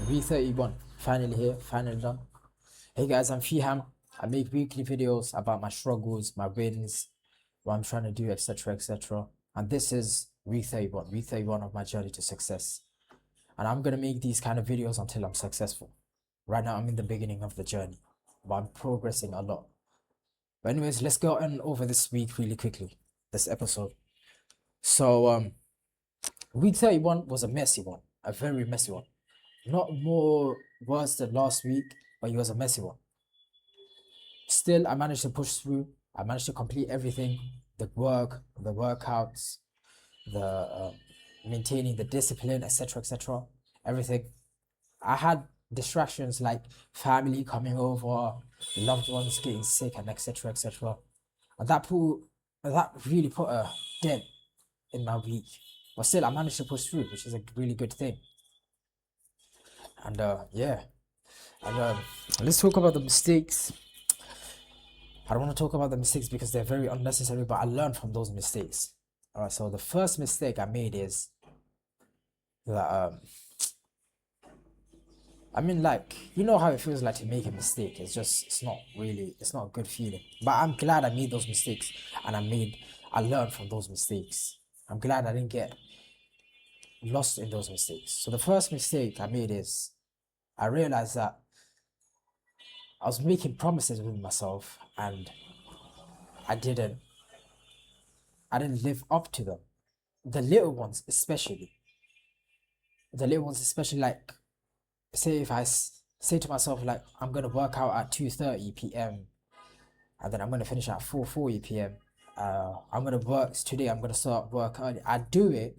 V31, finally here, finally done. Hey guys, I'm Fiham. I make weekly videos about my struggles, my wins, what I'm trying to do, etc. etc. And this is V31 of my journey to success. And I'm gonna make these kind of videos until I'm successful. Right now, I'm in the beginning of the journey, but I'm progressing a lot. But anyways, let's go on over this week really quickly, this episode. So, week 31 was a messy one, a very messy one. Not more worse than last week, but it was a messy one. Still, I managed to push through. I managed to complete everything, the work, the workouts, the maintaining the discipline, etc. Everything. I had distractions like family coming over, loved ones getting sick, and etc. And that really put a dent in my week. But still, I managed to push through, which is a really good thing. And yeah, and let's talk about the mistakes. I don't want to talk about the mistakes because they're very unnecessary, but I learned from those mistakes. All right, so the first mistake I made is that I mean, like, you know how it feels like to make a mistake. It's not a good feeling. But I'm glad I made those mistakes and I learned from those mistakes. I'm glad I didn't get lost in those mistakes. So the first mistake I made is I realized that I was making promises with myself and I didn't I didn't live up to them. The little ones especially. The little ones especially, like, say if say to myself like I'm gonna work out at 2:30 p.m. and then I'm gonna finish at 4:40 p.m. I'm gonna work today. I'm gonna start work early. I do it,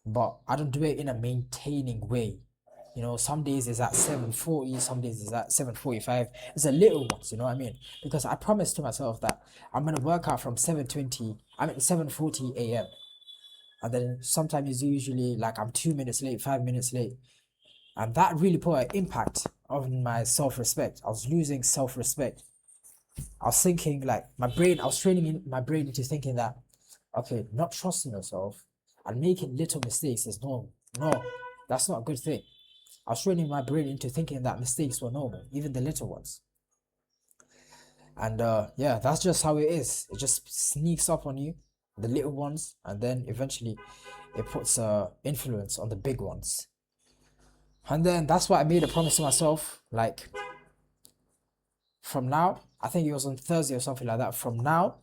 but I don't do it in a maintaining way. You know, some days it's at 7:40, some days it's at 7:45. It's a little ones, you know what I mean? Because I promised to myself that I'm gonna work out from 7:40 a.m. And then sometimes it's usually like I'm 2 minutes late, 5 minutes late. And that really put an impact on my self-respect. I was losing self-respect. I was thinking like I was training in my brain into thinking that, okay, not trusting yourself and making little mistakes is normal. No, that's not a good thing. I was training my brain into thinking that mistakes were normal, even the little ones. And yeah, that's just how it is. It just sneaks up on you, the little ones, and then eventually it puts influence on the big ones. And then that's why I made a promise to myself, like, from now, I think it was on Thursday or something like that. From now,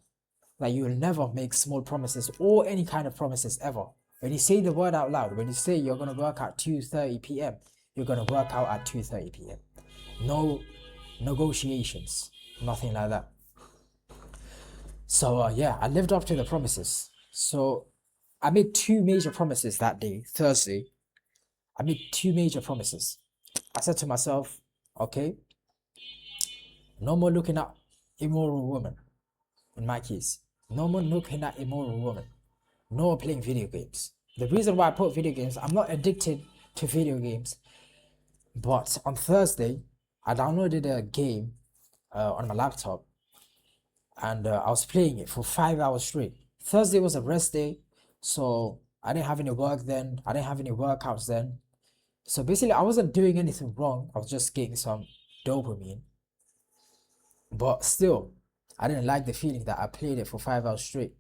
like, you will never make small promises or any kind of promises ever. When you say the word out loud, when you say you're gonna work at 2:30 p.m., you're gonna work out at 2:30 p.m. No negotiations, nothing like that. So yeah, I lived up to the promises. So I made two major promises that day, Thursday. I made two major promises. I said to myself, okay, no more looking at immoral women. In my case, no more looking at immoral women. No more playing video games. The reason why I put video games, I'm not addicted to video games, but on Thursday, I downloaded a game on my laptop and I was playing it for 5 hours straight. Thursday was a rest day, so I didn't have any work then. I didn't have any workouts then. So basically, I wasn't doing anything wrong. I was just getting some dopamine. But still, I didn't like the feeling that I played it for 5 hours straight.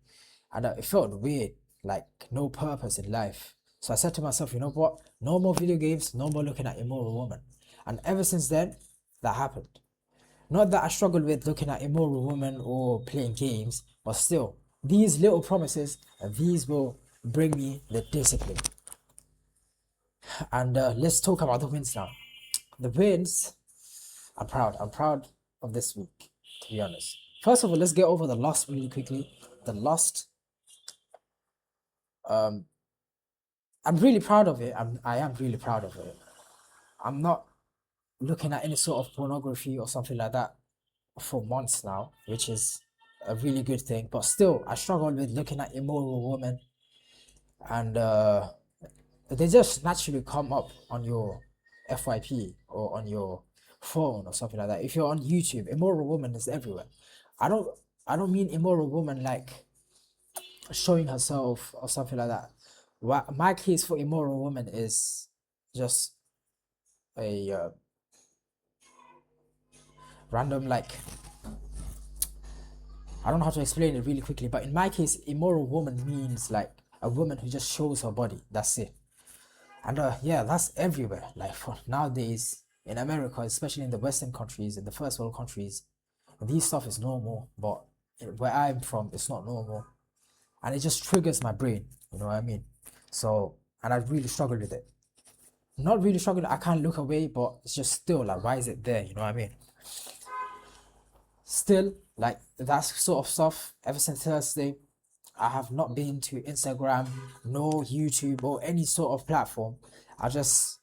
And it felt weird, like no purpose in life. So I said to myself, you know what? No more video games, no more looking at immoral women. And ever since then, that happened. Not that I struggled with looking at immoral women or playing games, but still, these little promises, these will bring me the discipline. And let's talk about the wins now. The wins, I'm proud. I'm proud of this week, to be honest. First of all, let's get over the loss really quickly. The lost, um, I'm really proud of it. I am really proud of it. I'm not looking at any sort of pornography or something like that for months now, which is a really good thing. But still, I struggle with looking at immoral women, and they just naturally come up on your FYP or on your phone or something like that. If you're on YouTube, immoral woman is everywhere. I don't I don't mean immoral woman like showing herself or something like that. What my case for immoral woman is just a random, like, I don't know how to explain it really quickly, but in my case, immoral woman means like a woman who just shows her body. That's it. And yeah, that's everywhere. Like for nowadays in America, especially in the Western countries, in the first world countries, these stuff is normal. But where I'm from, it's not normal, and it just triggers my brain. You know what I mean? So, and I really struggle with it. Not really struggle. I can't look away, but it's just still like, why is it there? You know what I mean? Still, like that sort of stuff. Ever since Thursday, I have not been to Instagram, no YouTube or any sort of platform. I just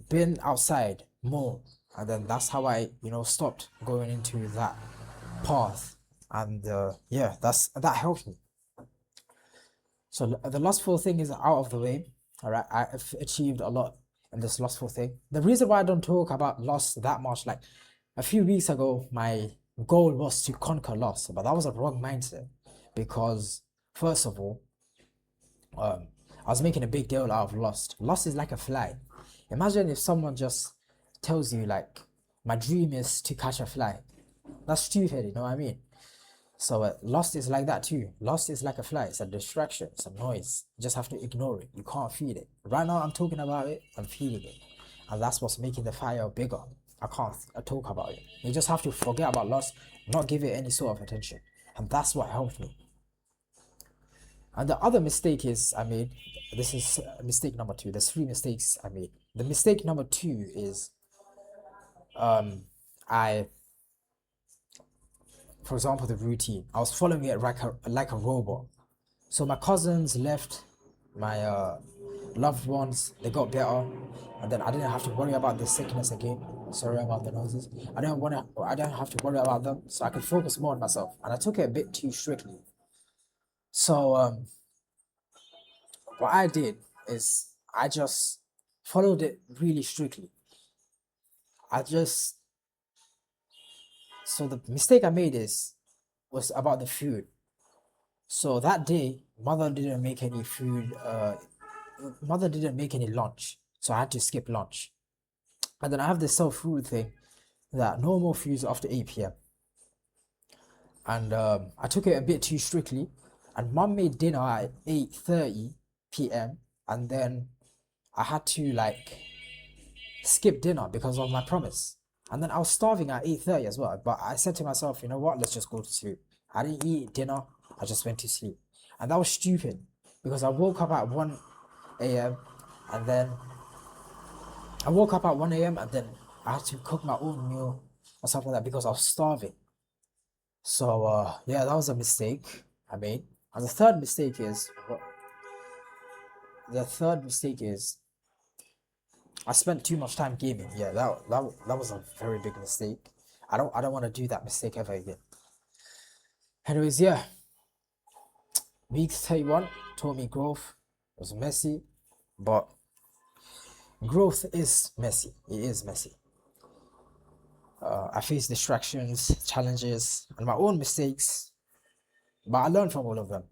been outside more, and then that's how I, stopped going into that path. And yeah, that helped me. So the lustful thing is out of the way. All right, I've achieved a lot in this lustful thing. The reason why I don't talk about lust that much, like a few weeks ago, my goal was to conquer lust, but that was a wrong mindset, because first of all, I was making a big deal out of lust. Lust is like a fly. Imagine if someone just tells you like, my dream is to catch a fly. That's stupid, you know what I mean? So lust is like that too. Lust is like a fly. It's a distraction. It's a noise. You just have to ignore it. You can't feed it. Right now I'm talking about it. I'm feeding it, and that's what's making the fire bigger. I can't talk about it. You just have to forget about lust, not give it any sort of attention, and that's what helped me. And the other mistake is I made. This is mistake number two. There's three mistakes I made. The mistake number two is I, for example, the routine. I was following it like a robot. So my cousins left, my loved ones, they got better, and then I didn't have to worry about the sickness again. Sorry about the noises. I didn't have to worry about them, so I could focus more on myself. And I took it a bit too strictly. So what I did is I just followed it really strictly. I just So the mistake I made was about the food. So that day, mother didn't make any food. Mother didn't make any lunch, so I had to skip lunch. And then I have this self-rule thing that no more foods after 8 p.m. And I took it a bit too strictly. And mom made dinner at 8:30 p.m. And then I had to like skip dinner because of my promise. And then I was starving at 8:30 as well. But I said to myself, you know what, let's just go to sleep. I didn't eat dinner, I just went to sleep. And that was stupid because I woke up at 1 a.m. and then I woke up at 1 a.m. and then I had to cook my own meal or something like that because I was starving. So yeah, that was a mistake I made. And the third mistake is I spent too much time gaming. Yeah, that was a very big mistake. I don't want to do that mistake ever again. Anyways, yeah, week 31 taught me growth. It was messy, but growth is messy. It is messy. I faced distractions, challenges, and my own mistakes, but I learned from all of them.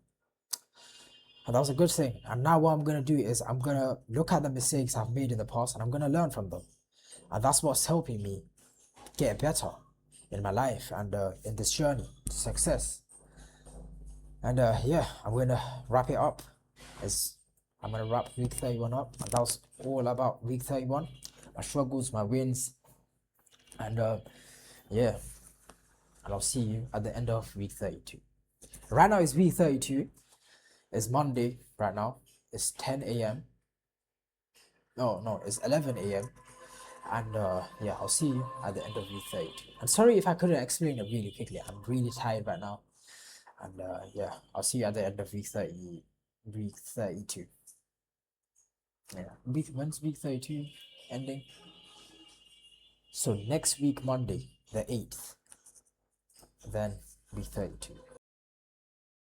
And that was a good thing. And now what I'm gonna do is I'm gonna look at the mistakes I've made in the past and I'm gonna learn from them. And that's what's helping me get better in my life and in this journey to success. And yeah, I'm gonna wrap it up. As I'm gonna wrap week 31 up, and that was all about week 31. My struggles, my wins, and yeah, and I'll see you at the end of week 32. Right now it's week 32. It's Monday right now. It's 10 a.m. No, it's 11 a.m. And yeah, I'll see you at the end of week 32. And sorry if I couldn't explain it really quickly. I'm really tired right now. And yeah, I'll see you at the end of week 32. Yeah, when's week 32 ending? So next week, Monday, the 8th, then week 32.